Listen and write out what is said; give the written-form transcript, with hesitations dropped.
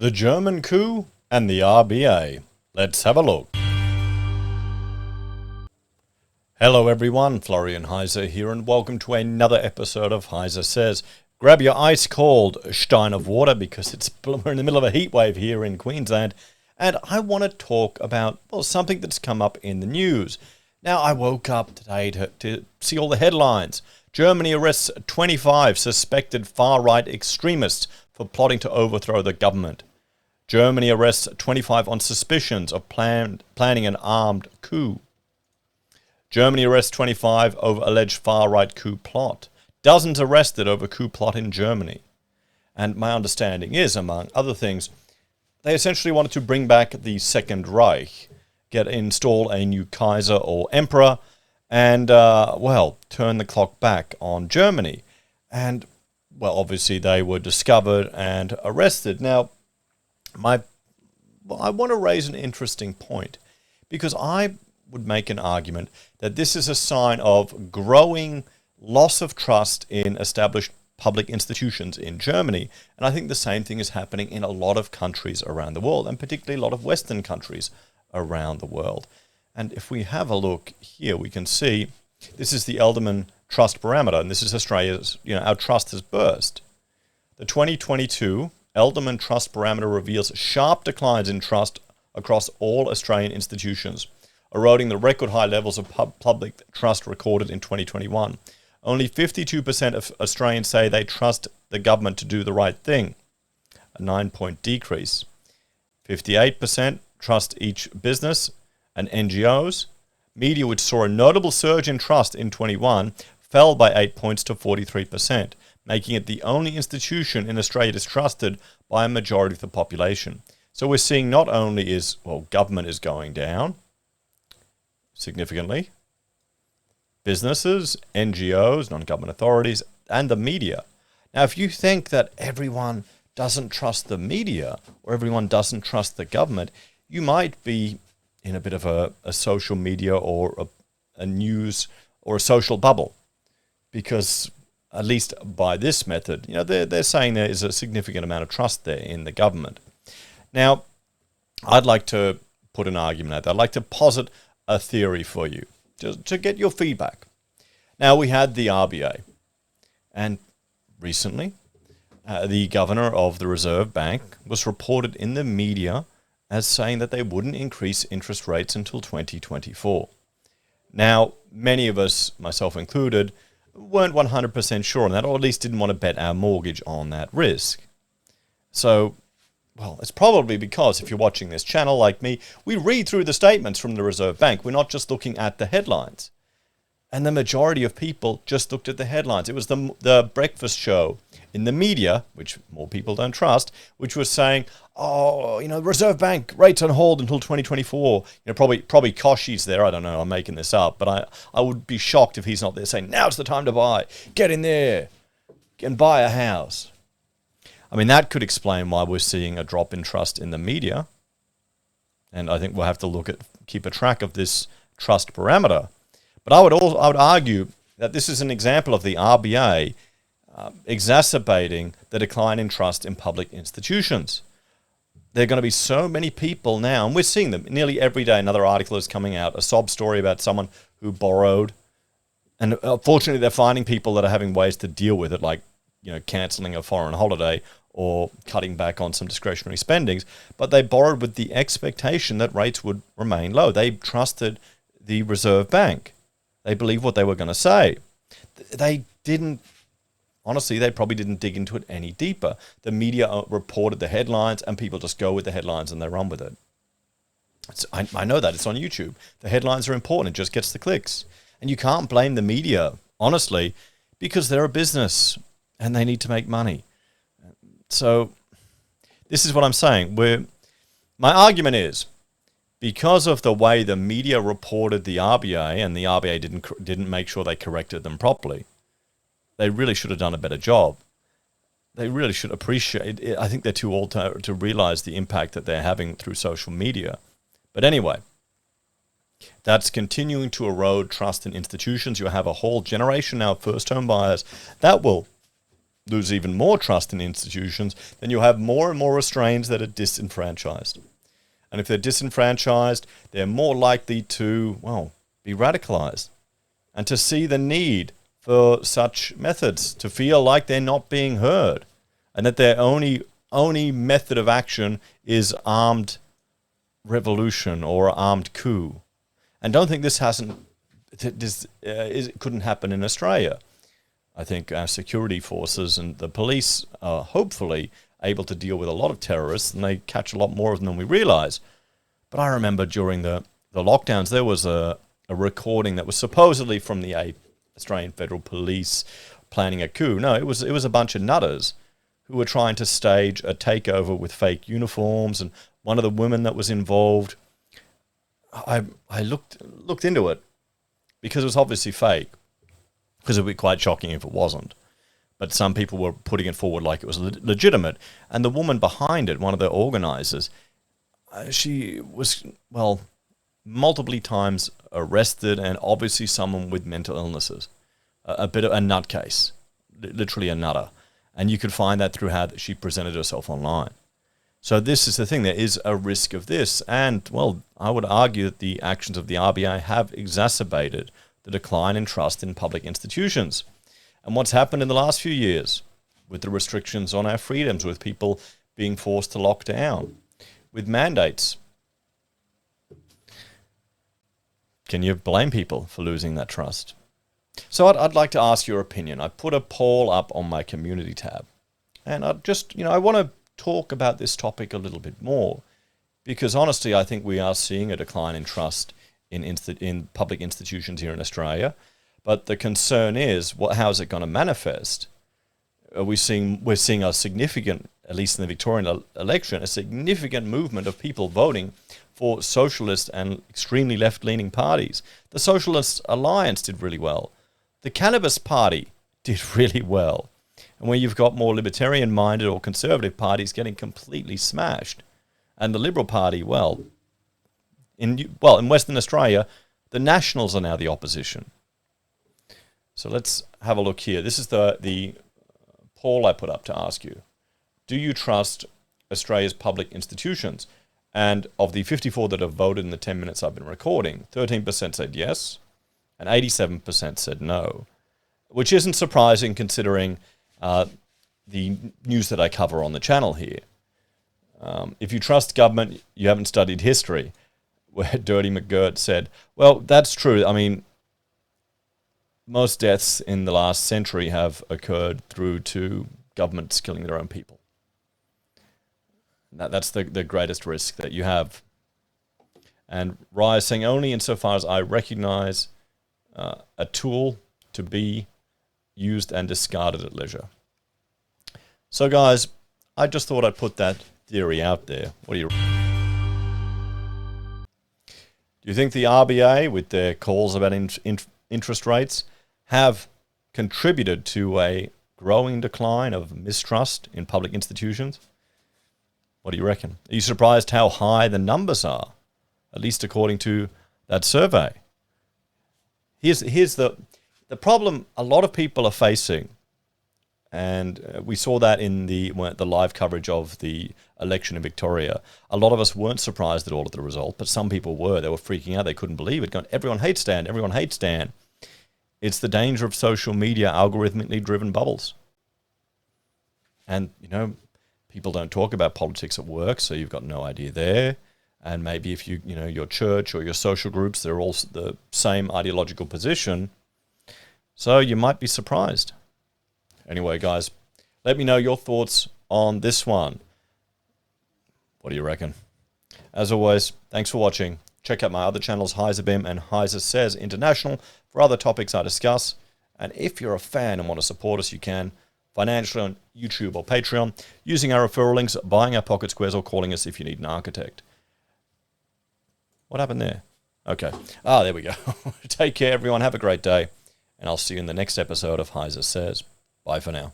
The German Coup and the RBA. Let's have a look. Hello everyone, Florian.Heise here, and welcome to another episode of HeiseSays. Grab your ice-cold stein of water because we're in the middle of a heat wave here in Queensland, and I want to talk about, well, something that's come up in the news. Now, I woke up today to see all the headlines. Germany arrests 25 suspected far-right extremists for plotting to overthrow the government. Germany arrests 25 on suspicions of planning an armed coup. Germany arrests 25 over alleged far-right coup plot. Dozens arrested over coup plot in Germany. And my understanding is, among other things, they essentially wanted to bring back the Second Reich, install a new Kaiser or Emperor, and, turn the clock back on Germany. And, well, obviously they were discovered and arrested. Now, I want to raise an interesting point, because I would make an argument that this is a sign of growing loss of trust in established public institutions in Germany. And I think the same thing is happening in a lot of countries around the world, and particularly a lot of Western countries around the world. And if we have a look here, we can see this is the Edelman Trust Parameter, and this is Australia's, our trust has burst. The 2022 Edelman Trust Parameter reveals sharp declines in trust across all Australian institutions, eroding the record high levels of public trust recorded in 2021. Only 52% of Australians say they trust the government to do the right thing, a 9-point decrease. 58% trust each business and NGOs. Media, which saw a notable surge in trust in 21, fell by 8 points to 43%, making it the only institution in Australia distrusted by a majority of the population. So we're seeing not only is, government is going down significantly, businesses, NGOs, non-government authorities, and the media. Now, if you think that everyone doesn't trust the media or everyone doesn't trust the government, you might be in a bit of a social media or a news or a social bubble, because at least by this method, they're saying there is a significant amount of trust there in the government. Now, I'd like to put an argument out there. I'd like to posit a theory for you to get your feedback. Now, we had the RBA, and recently the governor of the Reserve Bank was reported in the media as saying that they wouldn't increase interest rates until 2024. Now, many of us, myself included, weren't 100% sure on that, or at least didn't want to bet our mortgage on that risk. So, it's probably because if you're watching this channel like me, we read through the statements from the Reserve Bank. We're not just looking at the headlines. And the majority of people just looked at the headlines. It was the breakfast show in the media, which more people don't trust, which was saying, Reserve Bank rates on hold until 2024. Probably Koshi's there. I don't know. I'm making this up. But I would be shocked if he's not there saying, now's the time to buy. Get in there and buy a house. I mean, that could explain why we're seeing a drop in trust in the media. And I think we'll have to keep a track of this trust parameter. But I would argue that this is an example of the RBA exacerbating the decline in trust in public institutions. There are going to be so many people now, and we're seeing them nearly every day. Another article is coming out, a sob story about someone who borrowed. And fortunately, they're finding people that are having ways to deal with it, like cancelling a foreign holiday or cutting back on some discretionary spendings. But they borrowed with the expectation that rates would remain low. They trusted the Reserve Bank. They believed what they were going to say. They probably didn't dig into it any deeper. The media reported the headlines, and people just go with the headlines and they run with it. I know that. It's on YouTube. The headlines are important. It just gets the clicks. And you can't blame the media, honestly, because they're a business and they need to make money. So this is what I'm saying. My argument is, because of the way the media reported the RBA, and the RBA didn't make sure they corrected them properly, they really should have done a better job. They really should appreciate it. I think they're too old to realize the impact that they're having through social media. But anyway, that's continuing to erode trust in institutions. You have a whole generation now of first home buyers that will lose even more trust in institutions, then you'll have more and more Australians that are disenfranchised. And if they're disenfranchised, they're more likely to, well, be radicalized and to see the need for such methods, to feel like they're not being heard and that their only method of action is armed revolution or armed coup. And don't think it couldn't happen in Australia. I think our security forces and the police are hopefully able to deal with a lot of terrorists, and they catch a lot more of them than we realize. But I remember during the lockdowns, there was a recording that was supposedly from the Australian Federal Police planning a coup. No, it was a bunch of nutters who were trying to stage a takeover with fake uniforms, and one of the women that was involved, I looked into it because it was obviously fake, because it would be quite shocking if it wasn't. But some people were putting it forward like it was legitimate. And the woman behind it, one of the organizers, she was, well, multiple times arrested, and obviously someone with mental illnesses. A bit of a nutcase, literally a nutter. And you could find that through how she presented herself online. So this is the thing, there is a risk of this. And, well, I would argue that the actions of the RBA have exacerbated the decline in trust in public institutions. And what's happened in the last few years with the restrictions on our freedoms, with people being forced to lock down, with mandates. Can you blame people for losing that trust? So I'd like to ask your opinion. I put a poll up on my community tab. And I want to talk about this topic a little bit more, because honestly, I think we are seeing a decline in trust in public institutions here in Australia. But the concern is, how is it going to manifest? We're seeing a significant, at least in the Victorian election, a significant movement of people voting for socialist and extremely left-leaning parties. The Socialist Alliance did really well. The Cannabis Party did really well. And where you've got more libertarian-minded or conservative parties getting completely smashed. And the Liberal Party, in Western Australia, the Nationals are now the opposition. So let's have a look here. This is the poll I put up to ask you. Do you trust Australia's public institutions? And of the 54 that have voted in the 10 minutes I've been recording, 13% said yes, and 87% said no, which isn't surprising considering the news that I cover on the channel here. If you trust government, you haven't studied history, where Dirty McGirt said, well, that's true. I mean, most deaths in the last century have occurred through to governments killing their own people. That's the greatest risk that you have. And Rye is saying, only insofar as I recognize a tool to be used and discarded at leisure. So guys, I just thought I'd put that theory out there. What do you... Do you think the RBA, with their calls about interest rates, have contributed to a growing decline of mistrust in public institutions? What do you reckon? Are you surprised how high the numbers are, at least according to that survey? Here's the problem a lot of people are facing, and we saw that in the live coverage of the election in Victoria. A lot of us weren't surprised at all at the result, but some people were. They were freaking out. They couldn't believe it. Going, everyone hates Stan. Everyone hates Stan. It's the danger of social media, algorithmically driven bubbles. And, people don't talk about politics at work, so you've got no idea there. And maybe if your church or your social groups, they're all the same ideological position. So you might be surprised. Anyway, guys, let me know your thoughts on this one. What do you reckon? As always, thanks for watching. Check out my other channels, HeiseBim and HeiseSays International, for other topics I discuss. And if you're a fan and want to support us, you can financially on YouTube or Patreon, using our referral links, buying our pocket squares, or calling us if you need an architect. What happened there? Okay. There we go. Take care, everyone. Have a great day. And I'll see you in the next episode of HeiseSays. Bye for now.